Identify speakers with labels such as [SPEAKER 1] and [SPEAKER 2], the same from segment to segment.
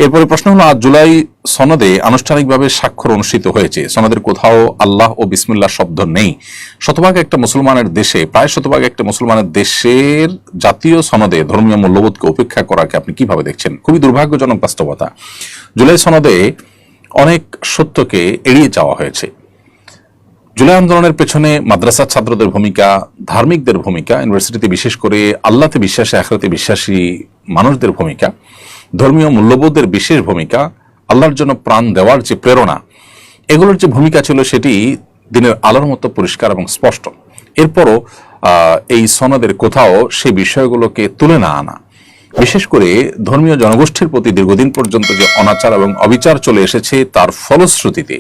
[SPEAKER 1] এরপরে প্রশ্ন হলো, আজ জুলাই সনদে আনুষ্ঠানিকভাবে স্বাক্ষর অনুষ্ঠিত হয়েছে। সনদের কোথাও আল্লাহ ও বিসমিল্লাহ শব্দ নেই। শতভাগ একটা মুসলমানের দেশে, প্রায় শতভাগ একটা মুসলমানের দেশের জাতীয় সনদে ধর্মীয় মূল্যবোধকে উপেক্ষা করাকে আপনি কিভাবে দেখছেন? খুবই দুর্ভাগ্যজনক বাস্তবতা। জুলাই সনদে অনেক সত্যকে এড়িয়ে যাওয়া হয়েছে। জুলাই আন্দোলনের পেছনে মাদ্রাসার ছাত্রদের ভূমিকা, ধার্মিকদের ভূমিকা, ইউনিভার্সিটিতে বিশেষ করে আল্লাহতে বিশ্বাসী, আখিরাতে বিশ্বাসী মানুষদের ভূমিকা, ধর্মীয় মূল্যবোধের বিশেষ ভূমিকা, আল্লাহর জন্য প্রাণ দেওয়ার যে প্রেরণা, এগুলোর যে ভূমিকা ছিল সেটি দিনের আলোর মতো পরিষ্কার এবং স্পষ্ট। এরপরও এই সনদের কোথাও সেই বিষয়গুলোকে তুলে না আনা, বিশেষ করে ধর্মীয় জনগোষ্ঠীর প্রতি দীর্ঘদিন পর্যন্ত যে অনাচার এবং অবিচার চলে এসেছে, তার ফলশ্রুতিতে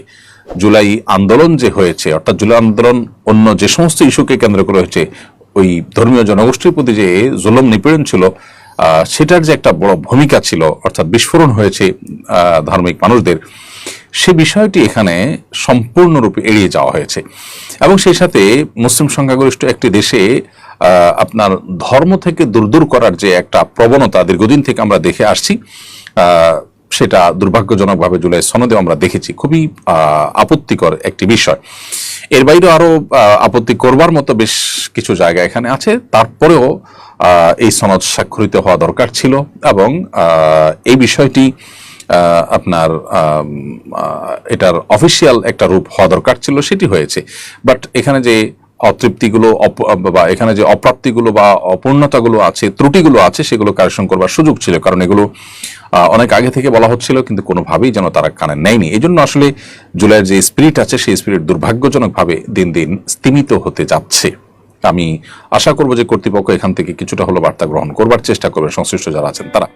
[SPEAKER 1] জুলাই আন্দোলন যে হয়েছে, অর্থাৎ জুলাই আন্দোলন অন্য যে সমস্ত ইস্যুকে কেন্দ্র করে হয়েছে, ওই ধর্মীয় জনগোষ্ঠীর প্রতি যে জুলুম নিপীড়ন ছিল, সেটার যে একটা বড় ভূমিকা ছিল, অর্থাৎ বিস্ফোরণ হয়েছে ধার্মিক মানুষদের, সে বিষয়টি এখানে সম্পূর্ণরূপে এড়িয়ে যাওয়া হয়েছে। এবং সেই সাথে মুসলিম সংখ্যাগরিষ্ঠ একটি দেশে আপনার ধর্ম থেকে দূর করার যে একটা প্রবণতা দীর্ঘদিন থেকে আমরা দেখে আসছি, সেটা দুর্ভাগ্যজনকভাবে জুলাই সনদে আমরা দেখেছি। খুবই আপত্তিকর একটি বিষয়। এর বাইরে আরো আপত্তি করবার মতো বেশ কিছু জায়গা এখানে আছে। তারপরেও এই সনদ স্বাক্ষরিত হওয়া দরকার ছিল এবং এই বিষয়টি আপনার এটার অফিসিয়াল একটা রূপ হওয়া দরকার ছিল, সেটি হয়েছে। বাট এখানে যে অতৃপ্তিগুলো বা এখানে যে অপ্রাপ্তিগুলো বা অপূর্ণতাগুলো আছে, ত্রুটিগুলো আছে, সেগুলো কারেকশন করবার সুযোগ ছিল, কারণ এগুলো অনেক আগে থেকে বলা হচ্ছিল, কিন্তু কোনোভাবেই যেন তারা কানে নেয়নি। এই জন্য আসলে জুলাইয়ের যে স্পিরিট আছে, সেই স্পিরিট দুর্ভাগ্যজনকভাবে দিন দিন স্তিমিত হতে যাচ্ছে। আমি আশা করব যে কর্তৃপক্ষ এখান থেকে কিছুটা হলো বার্তা গ্রহণ করবার চেষ্টা করবে, সংশ্লিষ্ট যারা আছেন তারা।